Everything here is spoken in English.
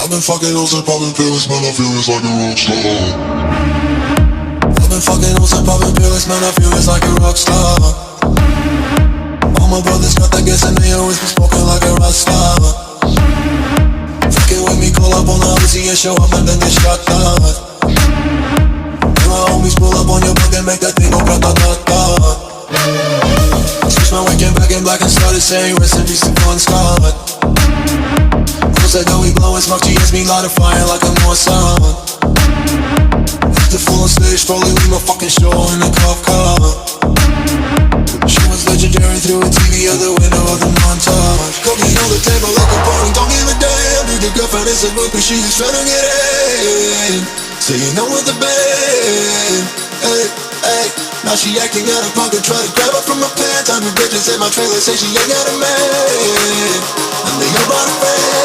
I've been fucking hoes and popping pills, man, I feel it's like a rock star. I've been fucking hoes and popping pills, man, I feel it's like a rock star. All my brothers got that gas and they always been smoking like a rock star. Fucking with me, call up on the Uzi and show up and then get shot down. And my homies pull up on your block and make that thing go grata-ta-ta. Switch my weekend back in black and started saying rest in peace to Bon Scott. Said that we blowin' smoke, she hits me light a fire like a Mossad. After full on stage, probably leave my fucking show in a cop car. She was legendary through a TV out the window of the montage. Cooking on the table like a party, don't give a damn. Dude, your girlfriend is a groupie, she is tryna get in. Saying I'm with the band, hey, hey. Now she acting out of pocket, try to grab her from my pants. I'm a bitch in my trailer, say she ain't got a man, and they all brought a friend.